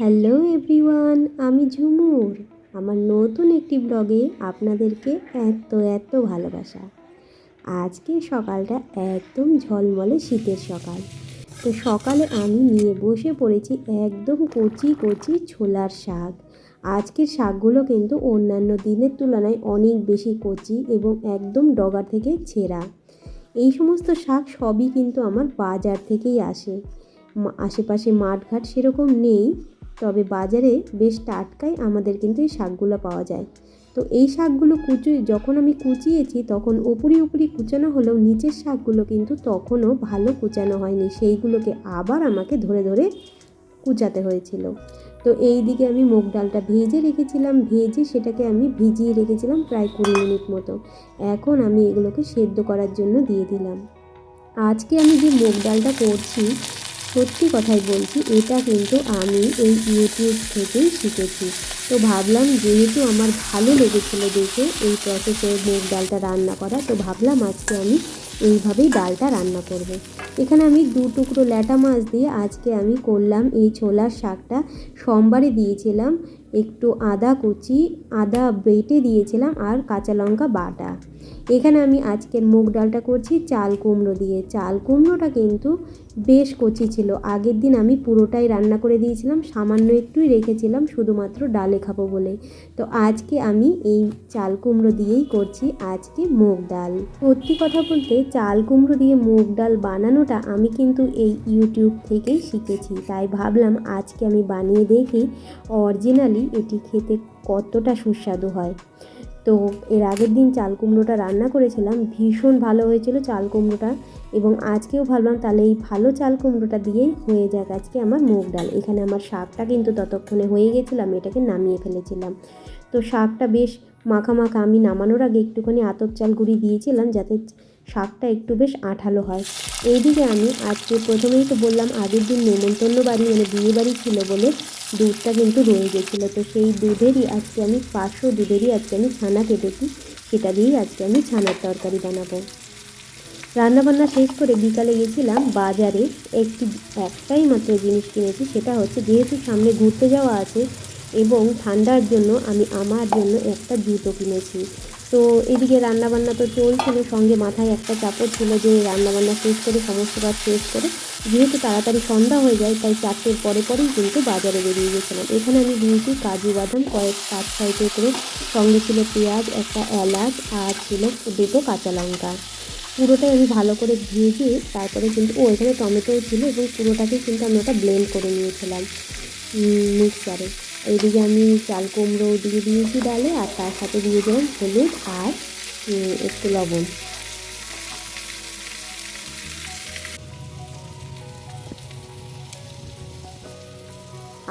Hello everyone, আমি ঝুমুর। আমার নতুন একটি ব্লগে আপনাদেরকে এত ভালোবাসা। আজকে সকালটা একদম ঝলমলে শীতের সকাল। তো সকালে আমি নিয়ে বসে পড়েছি একদম কচি কচি ছোলার শাক। আজকের শাকগুলো কিন্তু অন্যান্য দিনের তুলনায় অনেক বেশি কচি এবং একদম ডগা থেকে ছেঁড়া। এই সমস্ত শাক সবই কিন্তু আমার বাজার থেকেই আসে। আশেপাশে মাঠঘাট সেরকম নেই, তবে বাজারে বেশ টাটকাই আমাদের কিন্তু এই শাকগুলো পাওয়া যায়। তো এই শাকগুলো যখন আমি কুচিয়েছি তখন উপরি কুচানো হলেও নিচের শাকগুলো কিন্তু তখনও ভালো কুচানো হয়নি, সেইগুলোকে আবার আমাকে ধরে ধরে কুচাতে হয়েছিল। তো এই দিকে আমি মুগ ডালটা ভেজে রেখেছিলাম, সেটাকে আমি ভিজিয়ে রেখেছিলাম প্রায় 20 মিনিট মতো। এখন আমি এগুলোকে সেদ্ধ করার জন্য দিয়ে দিলাম। আজকে আমি যে মুগ ডালটা করছি, সত্যি কথাই বলছি, এটা কিন্তু আমি এই ইউটিউব থেকেই শিখেছি। তো ভাবলাম যেহেতু আমার ভালো লেগেছিলো দেখে এই প্রসেসে মুগ ডালটা রান্না করা, তো ভাবলাম আজকে আমি এইভাবেই ডালটা রান্না করব। এখানে আমি 2 টুকরো ল্যাটা মাছ দিয়ে আজকে আমি করলাম এই ছোলার শাকটা। সোমবারে দিয়েছিলাম একটু আদা বেটে দিয়েছিলাম আর কাঁচা লঙ্কা বাটা। এখানে আমি আজকের মুগ ডালটা করছি চাল কুমড়ো দিয়ে। চাল কুমড়োটা কিন্তু বেশ কচি ছিল, আগের দিন আমি পুরোটাই রান্না করে দিয়েছিলাম, সামান্য একটুই রেখেছিলাম শুধুমাত্র ডালে খাবো বলে। তো আজকে আমি এই চাল কুমড়ো দিয়েই করছি আজকে মুগ ডাল। সত্যি কথা বলতে চাল কুমড়ো দিয়ে মুগ ডাল বানানোটা আমি কিন্তু এই ইউটিউব থেকেই শিখেছি, তাই ভাবলাম আজকে আমি বানিয়ে দেখি অরিজিনালি এটি খেতে কতটা সুস্বাদু হয়। তো এর আগের দিন চাল কুমড়োটা রান্না করেছিলাম, ভীষণ ভালো হয়েছিল চাল কুমড়োটা, এবং আজকেও ভাবলাম তাহলে এই ভালো চাল কুমড়োটা দিয়েই হয়ে যাক আজকে আমার মুগ ডাল। এখানে আমার শাকটা কিন্তু ততক্ষণে হয়ে গেছিলাম, এটাকে নামিয়ে ফেলেছিলাম। তো শাকটা বেশ মাখা আমি নামানোর আগে একটুখানি আতপ চাল গুঁড়ি দিয়েছিলাম যাতে শাকটা একটু বেশ আঠালো হয়। এইদিকে আমি আজকে প্রথমেই তো বললাম আগের দিন নেমন্তন্ন বাড়ি মানে বিয়ে বাড়ি ছিল বলে দুধটা কিন্তু রয়ে গেছিলো। তো সেই দুধেরই আজকে আমি 500 দুধেরই আজকে আমি ছানা কেটেছি, সেটা দিয়েই আজকে আমি ছানার তরকারি বানাবো। রান্নাবান্না শেষ করে বিকালে গেছিলাম বাজারে। একটাই মাত্র জিনিস কিনেছি, সেটা হচ্ছে যেহেতু সামনে ঘুরতে যাওয়া আছে এবং ঠান্ডার জন্য আমি আমার জন্য একটা জুতো কিনেছি। তো এদিকে রান্নাবান্না তো চলছিল, সঙ্গে মাথায় একটা চাপড় ছিল যে রান্নাবান্না শেষ করে সমস্ত কাজ শেষ করে যেহেতু তাড়াতাড়ি সন্ধ্যা হয়ে যায়, তাই 4টের পরেই কিন্তু বাজারে বেরিয়ে গেছিলাম। এখানে আমি দিয়েছি কাজু বাদাম কয়েক 5-6 টুকরো, সঙ্গে ছিল পেঁয়াজ, একটা এলাচ আর ছিল 2টো কাঁচা লঙ্কা। পুরোটাই আমি ভালো করে ভেজে তারপরে কিন্তু এখানে টমেটোও ছিল এবং পুরোটাকে কিন্তু আমি ওটা ব্লেন্ড করে নিয়েছিলাম মিক্সারে। এইদিকে আমি চাল কুমড়ো দিয়ে দিয়েছি ডালে, আর তার সাথে দিয়ে দিলাম হলুদ আর একটু লবণ।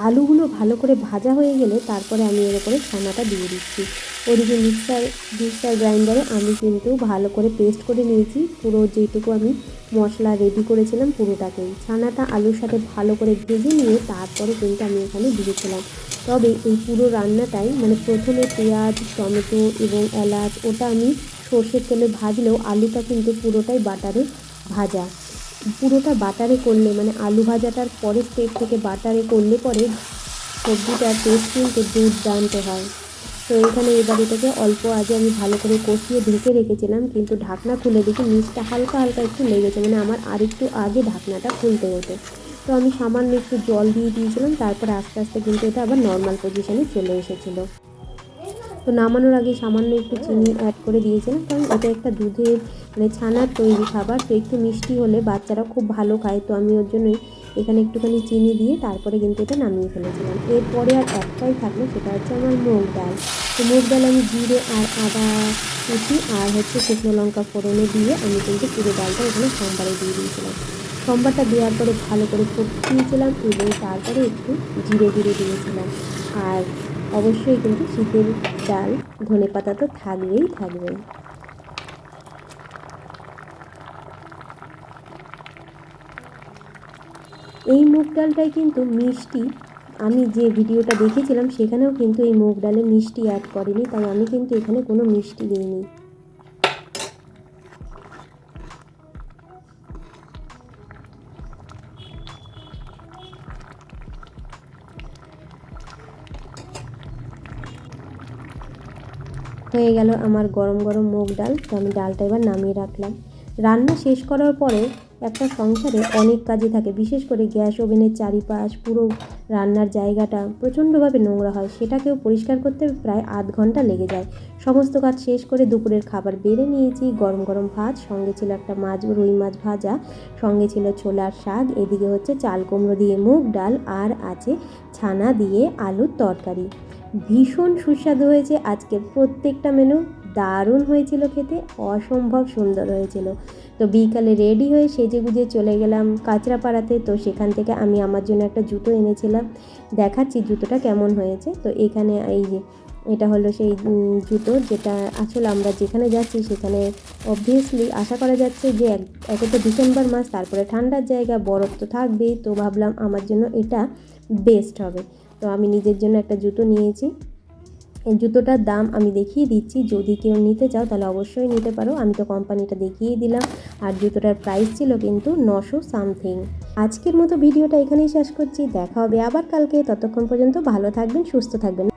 আলুগুলো ভালো করে ভাজা হয়ে গেলে তারপরে আমি এর উপরে ছানাটা দিয়ে দিচ্ছি। ওদিকে মিক্সার গ্রাইন্ডারে আমি কিন্তু ভালো করে পেস্ট করে নিয়েছি পুরো যেটুকু আমি মশলা রেডি করেছিলাম পুরোটাকেই। ছানাটা আলুর সাথে ভালো করে ভেজে নিয়ে তারপরে কিন্তু আমি এখানে দিয়েছিলাম। তবে এই পুরো রান্নাটাই মানে প্রথমে পেঁয়াজ, টমেটো এবং এলাচ ওটা আমি সর্ষের তেলে ভাজলেও আলুটা কিন্তু পুরোটাই বাটারে ভাজা। পুরোটা বাটারে করলে মানে আলু ভাজাটার পরের স্টেপ থেকে বাটারে করলে পরে সবজিটার টেস্ট কিন্তু দুর্দান্ত হয়। তো এখানে এবার এটাকে অল্প আগে আমি ভালো করে কষিয়ে ঢেকে রেখেছিলাম, কিন্তু ঢাকনা খুলে দেখি নিচটা হালকা একটু লেগেছে, মানে আমার আরেকটু আগে ঢাকনাটা খুলতে হতো। তো আমি সামান্য একটু জল দিয়ে দিয়েছিলাম, তারপরে আস্তে আস্তে কিন্তু এটা আবার নর্মাল পজিশনে চলে এসেছিলো। তো নামানোর আগে সামান্য একটু চিনি অ্যাড করে দিয়েছিলাম, কারণ এটা একটা দুধের মানে ছানার তৈরি খাবার, তো একটু মিষ্টি হলে বাচ্চারা খুব ভালো খায়। তো আমি ওর জন্যই এখানে একটুখানি চিনি দিয়ে তারপরে কিন্তু এটা নামিয়ে ফেলেছিলাম। এরপরে আর একটাই থাকলো, সেটা হচ্ছে আমার মুগ ডাল। তো মুগ ডাল আমি জিরে আর আদা কুচি আর শুকনো লঙ্কা ফোড়নে দিয়ে আমি কিন্তু পুরো ডালটা এখানে সোমবারে দিয়ে দিয়েছিলাম। সোমবারটা দেওয়ার পরে ভালো করে ফুটিয়েছিলাম এবং তারপরে একটু জিরে দিয়েছিলাম। আর অবশ্যই কিন্তু শীতের ডাল ধনেপাতা তো থাকবেই। এই মুগ ডালটাই কিন্তু মিষ্টি। আমি যে ভিডিওটা দেখেছিলাম সেখানেও কিন্তু এই মুগ ডালে মিষ্টি অ্যাড করেনি, তাই আমি কিন্তু এখানে কোনো মিষ্টি দিইনি। হয়ে গেল আমার গরম গরম মুগ ডাল। তো আমি ডালটা এবার নামিয়ে রাখলাম। রান্না শেষ করার পরে একটা সংসারে অনেক কাজই থাকে, বিশেষ করে গ্যাস ওভেনের চারিপাশ পুরো রান্নার জায়গাটা প্রচণ্ডভাবে নোংরা হয়, সেটাকেও পরিষ্কার করতে প্রায় আধ ঘন্টা লেগে যায়। সমস্ত কাজ শেষ করে দুপুরের খাবার বেড়ে নিয়েছি। গরম গরম ভাত, সঙ্গে ছিল একটা রুই মাছ ভাজা, সঙ্গে ছিল ছোলার শাক, এদিকে হচ্ছে চাল কুমড়ো দিয়ে মুগ ডাল, আর আছে ছানা দিয়ে আলুর তরকারি। ভীষণ সুস্বাদু হয়েছে আজকের প্রত্যেকটা মেনু, দারুণ হয়েছিল খেতে, অসম্ভব সুন্দর হয়েছিল। তো বিকালে রেডি হয়ে সেজেগুজে চলে গেলাম কাঁচরাপাড়াতে। তো সেখান থেকে আমি আমার জন্য একটা জুতো এনেছিলাম, দেখাচ্ছি জুতোটা কেমন হয়েছে। তো এখানে এই যে এটা হলো সেই জুতো, যেটা আসলে আমরা যেখানে যাচ্ছি সেখানে অবভিয়াসলি আশা করা যাচ্ছে যে একে তো ডিসেম্বর মাস, তারপরে ঠান্ডার জায়গা, বরফ তো থাকবেই। তো ভাবলাম আমার জন্য এটা বেস্ট হবে। তো আমি নিজের জন্য একটা জুতো নিয়েছি। এই জুতোটার দাম আমি দেখিয়ে দিচ্ছি, যদি কেউ নিতে চাও তাহলে অবশ্যই নিতে পারো। আমি তো কোম্পানিটা দেখিয়ে দিলাম। আর জুতোটার প্রাইস ছিল কিন্তু 900 সামথিং। আজকের মতো ভিডিওটা এখানেই শেষ করছি, দেখা হবে আবার কালকে। ততক্ষণ পর্যন্ত ভালো থাকবেন, সুস্থ থাকবেন।